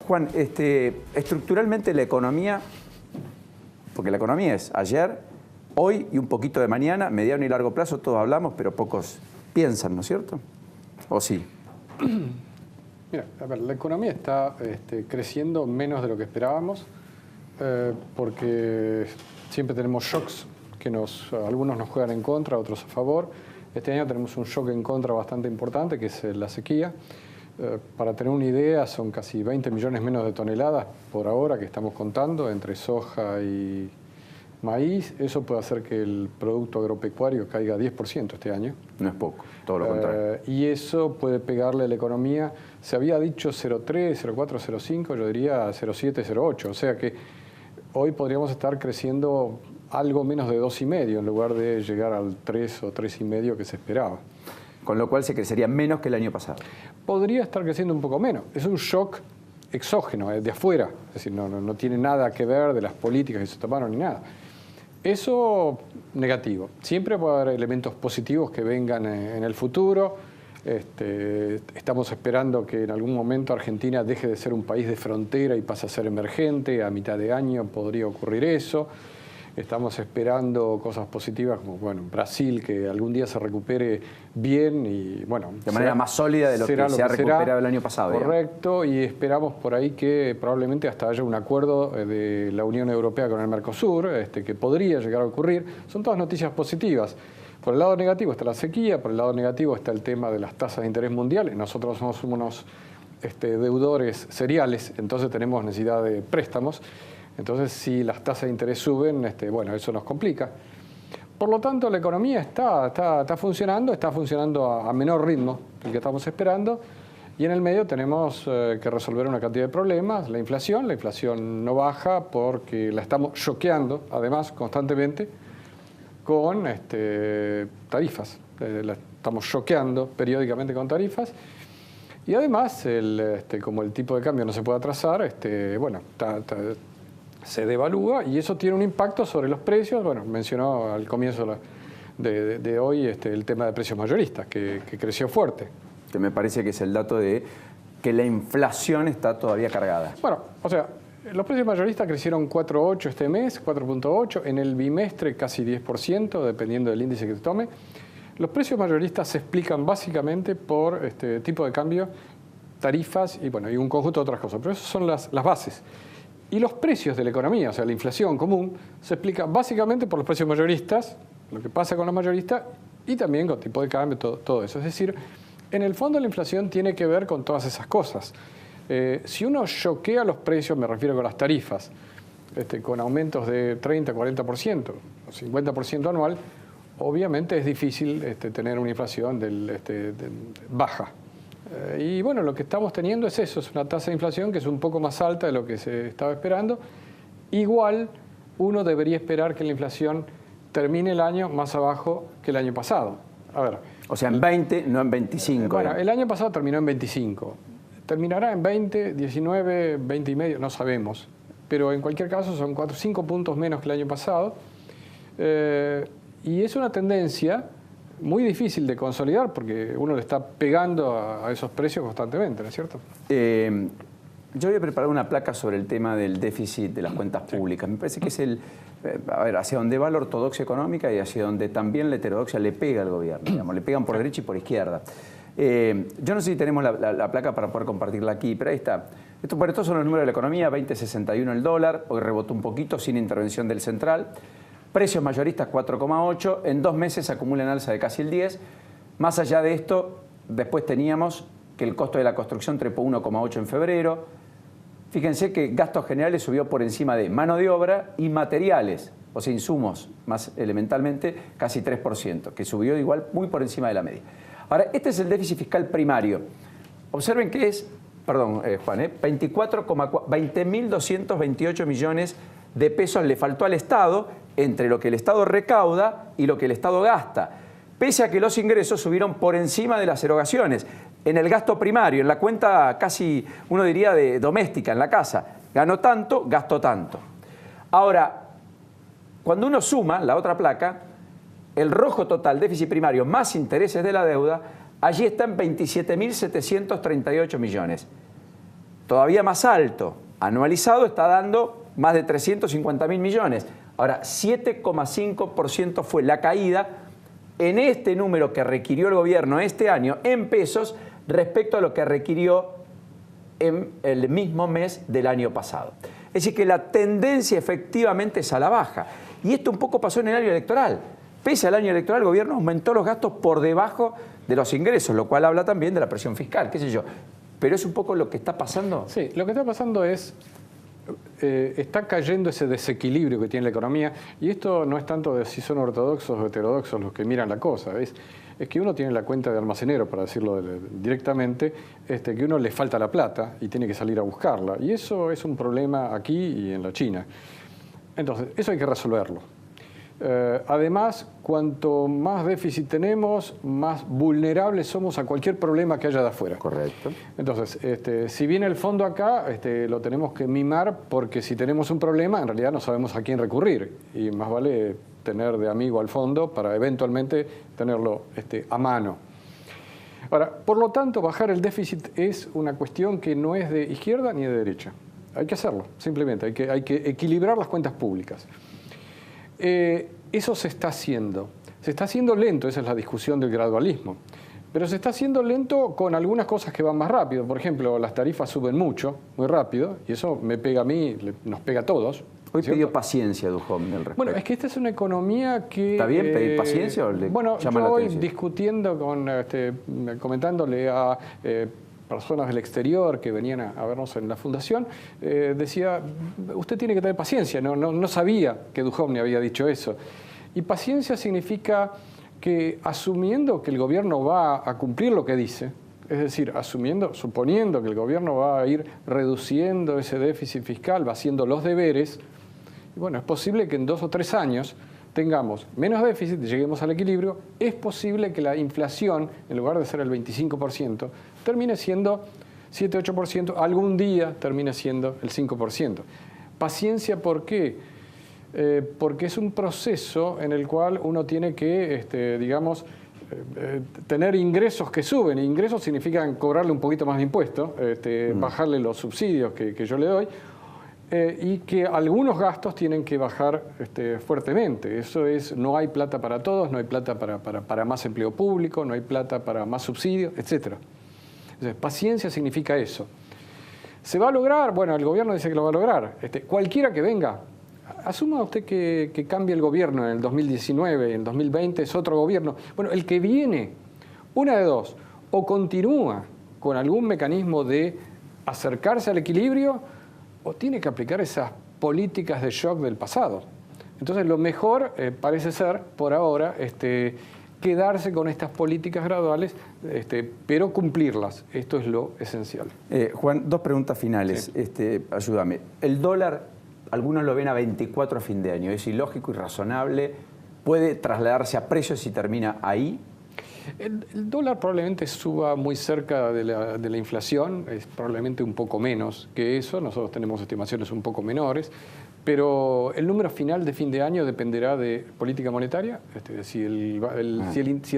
Juan, estructuralmente la economía, porque la economía es ayer, hoy y un poquito de mañana, mediano y largo plazo, todos hablamos, pero pocos piensan, ¿no es cierto? ¿O sí? Mira, a ver, la economía está creciendo menos de lo que esperábamos, porque siempre tenemos shocks que algunos nos juegan en contra, otros a favor. Este año tenemos un shock en contra bastante importante, que es la sequía. Para tener una idea, son casi 20 millones menos de toneladas por ahora que estamos contando entre soja y maíz. Eso puede hacer que el producto agropecuario caiga 10% este año. No es poco, todo lo contrario. Y eso puede pegarle a la economía. Se había dicho 0,3, 0,4, 0,5, yo diría 0,7, 0,8. O sea que hoy podríamos estar creciendo algo menos de 2,5 en lugar de llegar al 3 o 3,5 que se esperaba. Con lo cual se crecería menos que el año pasado. Podría estar creciendo un poco menos. Es un shock exógeno, de afuera. Es decir, no tiene nada que ver de las políticas que se tomaron ni nada. Eso negativo. Siempre puede haber elementos positivos que vengan en el futuro. Estamos esperando que en algún momento Argentina deje de ser un país de frontera y pase a ser emergente. A mitad de año podría ocurrir eso. Estamos esperando cosas positivas como, bueno, Brasil, que algún día se recupere bien y, bueno... De manera más sólida de lo que se ha recuperado el año pasado. Correcto, digamos. Y esperamos por ahí que probablemente hasta haya un acuerdo de la Unión Europea con el Mercosur, que podría llegar a ocurrir. Son todas noticias positivas. Por el lado negativo está la sequía, por el lado negativo está el tema de las tasas de interés mundiales. Nosotros somos unos deudores seriales, entonces tenemos necesidad de préstamos. Entonces, si las tasas de interés suben, bueno, eso nos complica. Por lo tanto, la economía está funcionando a menor ritmo del que estamos esperando. Y en el medio tenemos que resolver una cantidad de problemas. La inflación no baja porque la estamos choqueando, además, constantemente, con tarifas. La estamos choqueando periódicamente con tarifas. Y además, como el tipo de cambio no se puede atrasar, bueno, se devalúa y eso tiene un impacto sobre los precios. Bueno, mencionó al comienzo de hoy el tema de precios mayoristas, que creció fuerte. Que me parece que es el dato de que la inflación está todavía cargada. Bueno, o sea, los precios mayoristas crecieron 4,8 este mes, 4,8, en el bimestre casi 10%, dependiendo del índice que se tome. Los precios mayoristas se explican básicamente por tipo de cambio, tarifas y, bueno, y un conjunto de otras cosas, pero esas son las bases. Y los precios de la economía, o sea, la inflación común, se explica básicamente por los precios mayoristas, lo que pasa con los mayoristas, y también con tipo de cambio, todo eso. Es decir, en el fondo la inflación tiene que ver con todas esas cosas. Si uno choquea los precios, me refiero con las tarifas, con aumentos de 30, 40% o 50% anual, obviamente es difícil tener una inflación baja. Y bueno, lo que estamos teniendo es eso, es una tasa de inflación que es un poco más alta de lo que se estaba esperando. Igual, uno debería esperar que la inflación termine el año más abajo que el año pasado. A ver. O sea, en 20, no en 25. Bueno, el año pasado terminó en 25. ¿Terminará en 20, 19, 20 y medio? No sabemos. Pero en cualquier caso son 4 o 5 puntos menos que el año pasado. Y es una tendencia muy difícil de consolidar porque uno le está pegando a esos precios constantemente, ¿no es cierto? Yo había preparado una placa sobre el tema del déficit de las cuentas públicas. Me parece que es hacia donde va la ortodoxia económica y hacia donde también la heterodoxia le pega al gobierno. Digamos, le pegan por derecha y por izquierda. Yo no sé si tenemos la placa para poder compartirla aquí, pero ahí está. Estos son los números de la economía, 20,61 el dólar, hoy rebotó un poquito sin intervención del central. Precios mayoristas 4,8, en 2 meses acumulan alza de casi el 10. Más allá de esto, después teníamos que el costo de la construcción trepó 1,8 en febrero. Fíjense que gastos generales subió por encima de mano de obra y materiales, o sea, insumos, más elementalmente, casi 3%, que subió igual muy por encima de la media. Ahora, este es el déficit fiscal primario. Observen que es, perdón, Juan, 20.228 millones de pesos le faltó al Estado entre lo que el Estado recauda y lo que el Estado gasta, pese a que los ingresos subieron por encima de las erogaciones. En el gasto primario, en la cuenta casi, uno diría, de doméstica, en la casa, ganó tanto, gastó tanto. Ahora, cuando uno suma la otra placa, el rojo total, déficit primario, más intereses de la deuda, allí está en 27.738 millones. todavía más alto, anualizado, está dando más de 350.000 millones. Ahora, 7,5% fue la caída en este número que requirió el gobierno este año en pesos respecto a lo que requirió en el mismo mes del año pasado. Es decir, que la tendencia efectivamente es a la baja. Y esto un poco pasó en el año electoral. Pese al año electoral, el gobierno aumentó los gastos por debajo de los ingresos, lo cual habla también de la presión fiscal, qué sé yo. Pero es un poco lo que está pasando. Sí, lo que está pasando es, está cayendo ese desequilibrio que tiene la economía, y esto no es tanto de si son ortodoxos o heterodoxos los que miran la cosa, es que uno tiene la cuenta de almacenero, para decirlo directamente, que uno le falta la plata y tiene que salir a buscarla, y eso es un problema aquí y en la China. Entonces, eso hay que resolverlo. Además, cuanto más déficit tenemos, más vulnerables somos a cualquier problema que haya de afuera. Correcto. Entonces, si viene el fondo acá, lo tenemos que mimar, porque si tenemos un problema, en realidad no sabemos a quién recurrir. Y más vale tener de amigo al fondo para eventualmente tenerlo a mano. Ahora, por lo tanto, bajar el déficit es una cuestión que no es de izquierda ni de derecha. Hay que hacerlo, simplemente. Hay que equilibrar las cuentas públicas. Eso se está haciendo. Se está haciendo lento, esa es la discusión del gradualismo. Pero se está haciendo lento con algunas cosas que van más rápido. Por ejemplo, las tarifas suben mucho, muy rápido, y eso me pega a mí, nos pega a todos. Hoy pidió paciencia Duhovne al respecto. Bueno, es que esta es una economía que... ¿Está bien pedir paciencia o le bueno, llama yo la hoy atención? discutiendo comentándole a personas del exterior que venían a vernos en la fundación, decía, usted tiene que tener paciencia, no sabía que Duhovne había dicho eso. Y paciencia significa que asumiendo que el gobierno va a cumplir lo que dice, es decir, suponiendo que el gobierno va a ir reduciendo ese déficit fiscal, va haciendo los deberes, y bueno, es posible que en 2 o 3 años tengamos menos déficit, lleguemos al equilibrio, es posible que la inflación, en lugar de ser el 25%, termine siendo 7-8%, algún día termine siendo el 5%. Paciencia, ¿por qué? Porque es un proceso en el cual uno tiene que, tener ingresos que suben. Ingresos significan cobrarle un poquito más de impuestos, bajarle los subsidios que yo le doy, y que algunos gastos tienen que bajar fuertemente. Eso es, no hay plata para todos, no hay plata para más empleo público, no hay plata para más subsidios, etc. Entonces, paciencia significa eso. ¿Se va a lograr? Bueno, el gobierno dice que lo va a lograr. Cualquiera que venga, asuma usted que cambie el gobierno en el 2019, en el 2020 es otro gobierno. Bueno, el que viene, una de dos, o continúa con algún mecanismo de acercarse al equilibrio, o tiene que aplicar esas políticas de shock del pasado. Entonces, lo mejor parece ser, por ahora, quedarse con estas políticas graduales, pero cumplirlas. Esto es lo esencial. Juan, 2 preguntas finales. Sí. Ayúdame. El dólar, algunos lo ven a 24 a fin de año. ¿Es ilógico y razonable? ¿Puede trasladarse a precios si termina ahí? El dólar probablemente suba muy cerca de la inflación, es probablemente un poco menos que eso, nosotros tenemos estimaciones un poco menores, pero el número final de fin de año dependerá de política monetaria. Si el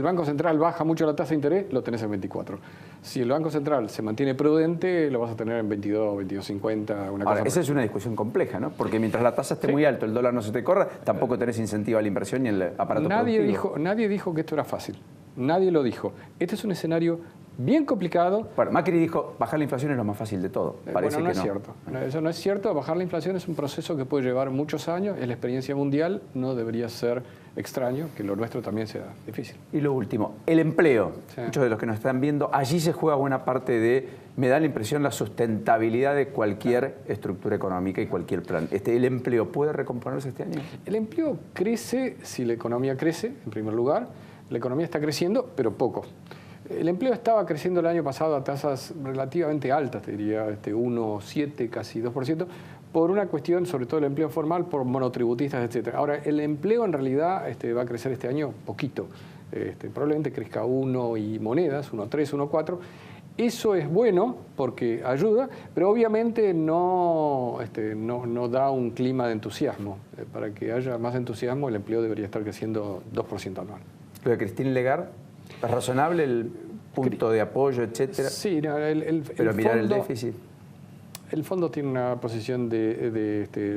Banco Central baja mucho la tasa de interés, lo tenés en 24. Si el Banco Central se mantiene prudente, lo vas a tener en 22, 22.50, una cosa. Esa es una discusión compleja, ¿no? Porque mientras la tasa esté muy alta, el dólar no se te corra, tampoco tenés incentivo a la inversión ni el aparato productivo. Nadie dijo que esto era fácil. Nadie lo dijo. Este es un escenario bien complicado. Bueno, Macri dijo, bajar la inflación es lo más fácil de todo. Parece no que es cierto. Eso no es cierto. Bajar la inflación es un proceso que puede llevar muchos años. Es la experiencia mundial. No debería ser extraño que lo nuestro también sea difícil. Y lo último, el empleo. Sí. Muchos de los que nos están viendo, allí se juega buena parte de, me da la impresión, la sustentabilidad de cualquier estructura económica y cualquier plan. ¿El empleo puede recomponerse este año? El empleo crece si la economía crece, en primer lugar. La economía está creciendo, pero poco. El empleo estaba creciendo el año pasado a tasas relativamente altas, te diría 1,7, casi 2%, por una cuestión, sobre todo el empleo formal, por monotributistas, etc. Ahora, el empleo en realidad va a crecer este año poquito. Probablemente crezca 1 y monedas, 1,3, 1,4. Eso es bueno porque ayuda, pero obviamente no da un clima de entusiasmo. Para que haya más entusiasmo, el empleo debería estar creciendo 2% anual. Lo de Christine Lagarde, ¿es razonable el punto de apoyo, etcétera? Sí, pero mirar el déficit. El fondo tiene una posición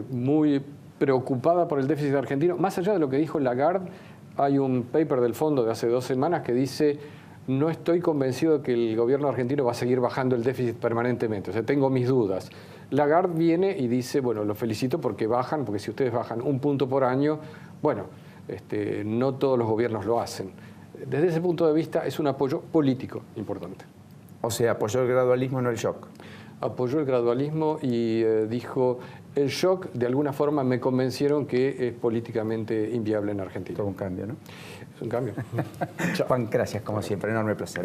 muy preocupada por el déficit argentino. Más allá de lo que dijo Lagarde, hay un paper del fondo de hace 2 semanas que dice: no estoy convencido de que el gobierno argentino va a seguir bajando el déficit permanentemente. O sea, tengo mis dudas. Lagarde viene y dice: bueno, los felicito porque bajan, porque si ustedes bajan 1 punto por año, bueno, no todos los gobiernos lo hacen. Desde ese punto de vista es un apoyo político importante. O sea, apoyó el gradualismo, no el shock. Apoyó el gradualismo y dijo: el shock de alguna forma me convencieron que es políticamente inviable en Argentina. Todo un cambio, ¿no? Es un cambio. Juan, gracias como siempre, enorme placer.